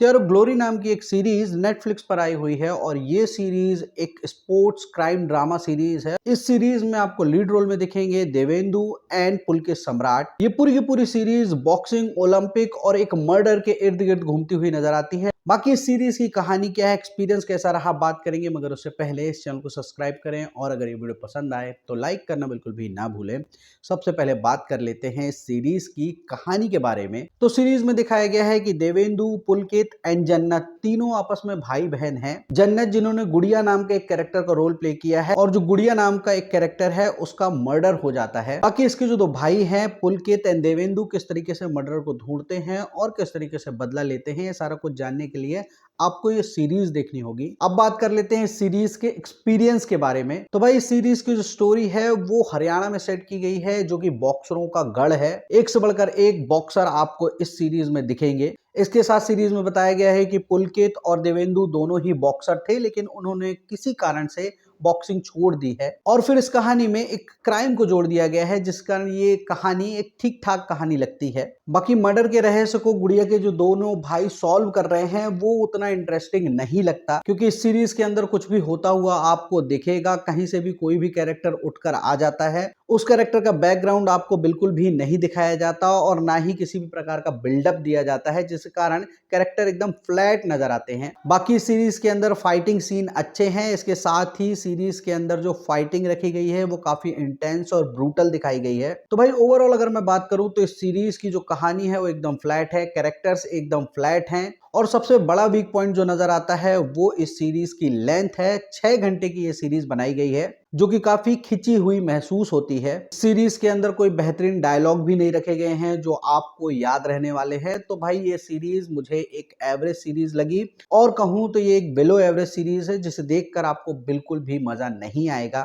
तो यार ग्लोरी नाम की एक सीरीज नेटफ्लिक्स पर आई हुई है और ये सीरीज एक स्पोर्ट्स क्राइम ड्रामा सीरीज है। इस सीरीज में आपको लीड रोल में दिखेंगे देवेंदु एंड पुलकित सम्राट। ये पूरी की पूरी सीरीज बॉक्सिंग, ओलंपिक और एक मर्डर के इर्द गिर्द घूमती हुई नजर आती है। बाकी इस सीरीज की कहानी क्या है, एक्सपीरियंस कैसा रहा, बात करेंगे, मगर उससे पहले इस चैनल को सब्सक्राइब करें और अगर ये वीडियो पसंद आए तो लाइक करना बिल्कुल भी ना भूलें। सबसे पहले बात कर लेते हैं इस सीरीज की कहानी के बारे में। तो सीरीज में दिखाया गया है कि देवेंदु, पुलकित एंड जन्नत तीनों आपस में भाई बहन हैं। जन्नत जिन्होंने गुड़िया नाम के एक कैरेक्टर का रोल प्ले किया है और जो गुड़िया नाम का एक कैरेक्टर है उसका मर्डर हो जाता है। बाकी इसके जो दो भाई हैं पुलकित एंड देवेंदु किस तरीके से मर्डर को ढूंढते हैं और किस तरीके से बदला लेते हैं, ये सारा कुछ जानने के लिए आपको ये सीरीज देखनी होगी। अब बात कर लेते हैं इस सीरीज के एक्सपीरियंस के बारे में। तो भाई इस सीरीज की जो स्टोरी है वो हरियाणा में सेट की गई है, जो कि बॉक्सरों का गढ़ है। एक से बढ़कर एक बॉक्सर आपको इस सीरीज में दिखेंगे। इसके साथ सीरीज में बताया गया है कि पुलकित और देवेंदु दोनों ही बॉक्सर थे, लेकिन उन्होंने किसी कारण से बॉक्सिंग छोड़ दी है और फिर इस कहानी में एक क्राइम को जोड़ दिया गया है, जिस कारण ये कहानी एक ठीक ठाक कहानी लगती है। बाकी मर्डर के रहस्य को गुड़िया के जो दोनों भाई सॉल्व कर रहे हैं वो उतना इंटरेस्टिंग नहीं लगता, क्योंकि इस सीरीज के अंदर कुछ भी होता हुआ आपको दिखेगा, कहीं से भी कोई भी कैरेक्टर उठकर आ जाता है, उस कैरेक्टर का बैकग्राउंड आपको बिल्कुल भी नहीं दिखाया जाता और ना ही किसी भी प्रकार का बिल्डअप दिया जाता है, जिस कारण कैरेक्टर एकदम फ्लैट नजर आते हैं। बाकी सीरीज के अंदर फाइटिंग सीन अच्छे हैं। इसके साथ ही सीरीज के अंदर जो फाइटिंग रखी गई है वो काफी इंटेंस और ब्रूटल दिखाई गई है। तो भाई ओवरऑल अगर मैं बात करूं तो इस सीरीज की जो कहानी है वो एकदम फ्लैट है, कैरेक्टर्स एकदम फ्लैट हैं और सबसे बड़ा वीक पॉइंट जो नजर आता है वो इस सीरीज की लेंथ है। 6 घंटे की ये सीरीज बनाई गई है, जो कि काफी खिंची हुई महसूस होती है। सीरीज के अंदर कोई बेहतरीन डायलॉग भी नहीं रखे गए हैं जो आपको याद रहने वाले हैं। तो भाई ये सीरीज मुझे एक एवरेज सीरीज लगी और कहूं तो ये एक बिलो एवरेज सीरीज है, जिसे देखकर आपको बिल्कुल भी मजा नहीं आएगा।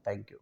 Thank you.